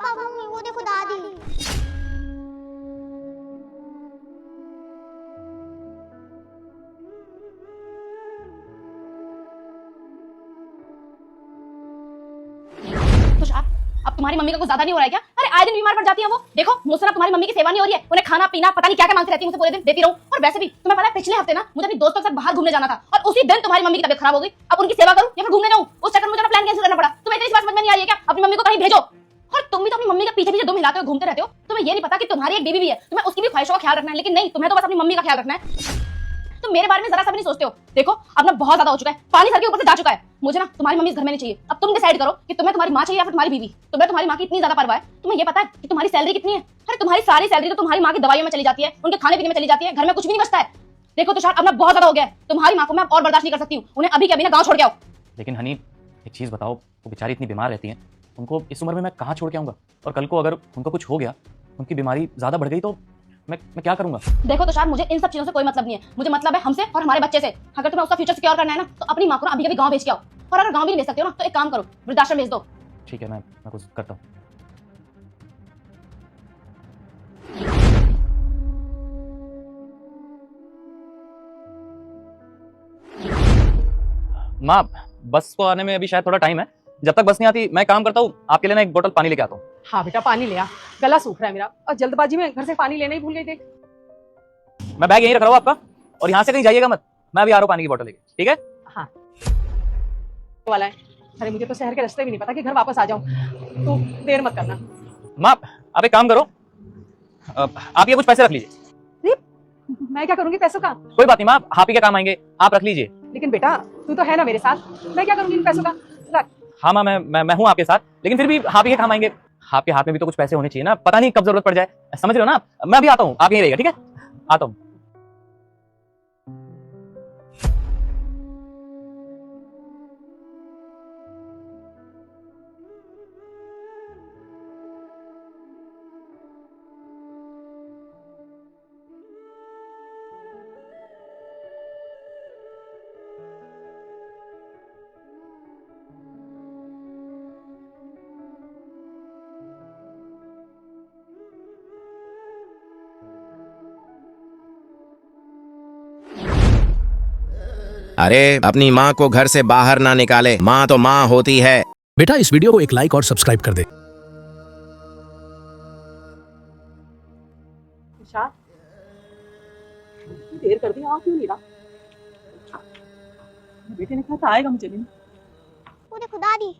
Papa mummy वो देखो दादी। तुषार, अब तुम्हारी मम्मी का कुछ ज्यादा नहीं हो रहा है क्या? अरे आए दिन बीमार पड़ जाती है वो। देखो मुझसे ना तुम्हारी मम्मी की सेवा नहीं हो रही है, उन्हें खाना पीना पता नहीं क्या क्या मांगती रहती है, मुझे पूरे दिन देती रहूं। और वैसे भी तुम्हें पता है पिछले हफ्ते ना मुझे अपनी दोस्तों के साथ बाहर घूमने जाना था और उसी दिन तुम्हारी मम्मी की तबीयत खराब हो गई। अब उनकी सेवा करूं या फिर घूमने जाऊं, उस चक्कर में मुझे प्लान कैंसिल करना पड़ा। तुम्हें इतनी बात समझ में नहीं आ रही है क्या? अपनी मम्मी को कहीं भेजो। और तुम भी तो अपनी मम्मी के पीछे पीछे दुम हिलाते हुए घूमते रहते हो। तुम्हें ये नहीं पता कि तुम्हारी एक बेबी भी है, तुम्हें उसकी भी ख्वाहिशों का ख्याल रखना है। लेकिन नहीं, तुम्हें तो बस अपनी मम्मी का ख्याल रखना है। तुम मेरे बारे में जरा सा भी नहीं सोचते हो। देखो अब ना बहुत ज्यादा हो चुका है, पानी सर के ऊपर से जा चुका है। मुझे ना तुम्हारी मम्मी इस घर में नहीं चाहिए। अब तुम डिसाइड करो कि तुम्हें तुम्हारी माँ चाहिए या फिर तुम्हारी बीवी। तुम्हें तुम्हारी माँ की इतनी ज्यादा परवाह है। तुम्हें ये पता है कि तुम्हारी सैलरी कितनी है? अरे तुम्हारी सारी सैलरी तो तुम्हारी माँ की दवाइयों में चली जाती है, उनके खाने पीने में चली जाती है, घर में कुछ भी नहीं बचता है। देखो तुषार, अब ना बहुत ज्यादा हो गया है। तुम्हारी माँ को मैं अब और बर्दाश्त नहीं कर सकती हूँ। उन्हें अभी के अभी ना गाँव छोड़ के आओ। लेकिन हनी, एक चीज़ बताओ, वो बेचारी इतनी बीमार रहती हैं, उनको इस उम्र में मैं कहाँ छोड़ के आऊँगा? और कल को अगर उनको कुछ हो गया, उनकी बीमारी ज़्यादा बढ़ गई तो मैं क्या करूँगा? देखो तुषार, मुझे इन सब चीजों से कोई मतलब नहीं है। मुझे मतलब है हमसे और हमारे बच्चे से। अगर तुम्हें उसका फ्यूचर सिक्योर करना है ना, तो अपनी माँ को ना अभी अभी गाँव भेज के आओ। और अगर गाँव भी नहीं भेज सकते हो ना, तो एक काम करो, वृद्धाश्रम भेज दो। ठीक है, मैं कुछ करता हूँ। माँ, बस को आने में अभी शायद थोड़ा टाइम है। जब तक बस नहीं आती मैं काम करता हूँ, आपके लिए ना एक बोतल पानी लेके आता हूँ। हाँ बेटा, पानी ले आ, गला सूख रहा है मेरा और जल्दबाजी में घर से पानी लेना ही भूल गई। देख, मैं बैग यहीं रख रहा हूँ आपका, और यहाँ से कहीं जाइएगा मत। मैं अभी आ रहा हूँ पानी की बोतल लेके, ठीक है? हाँ वाला है। अरे मुझे तो शहर के रास्ते भी नहीं पता कि घर वापस आ जाऊं। तू देर मत करना। माँ, आप एक काम करो, आप ये कुछ पैसे रख लीजिए। अरे, मैं क्या करूंगी पैसों का? कोई बात नहीं माँ, आप ही के काम आएंगे, आप रख लीजिए। लेकिन बेटा तू तो है ना मेरे साथ, मैं क्या करूंगी इन पैसों का? रख। हाँ माँ, मैं हूँ आपके साथ, लेकिन फिर भी आप ही के काम आएंगे। आपके हाथ में भी तो कुछ पैसे होने चाहिए ना, पता नहीं कब जरूरत पड़ जाए। समझ रहे हो ना? मैं अभी आता हूँ, आप यहीं रहिएगा, ठीक है? आता हूँ। अरे अपनी माँ को घर से बाहर ना निकाले, माँ तो माँ होती है। बेटा इस वीडियो को एक लाइक और सब्सक्राइब कर दे। तुषार, देर कर दी, आ क्यों नहीं रहा? बेटे ने कहा था आएगा, मुझे नहीं। वो देखो दादी।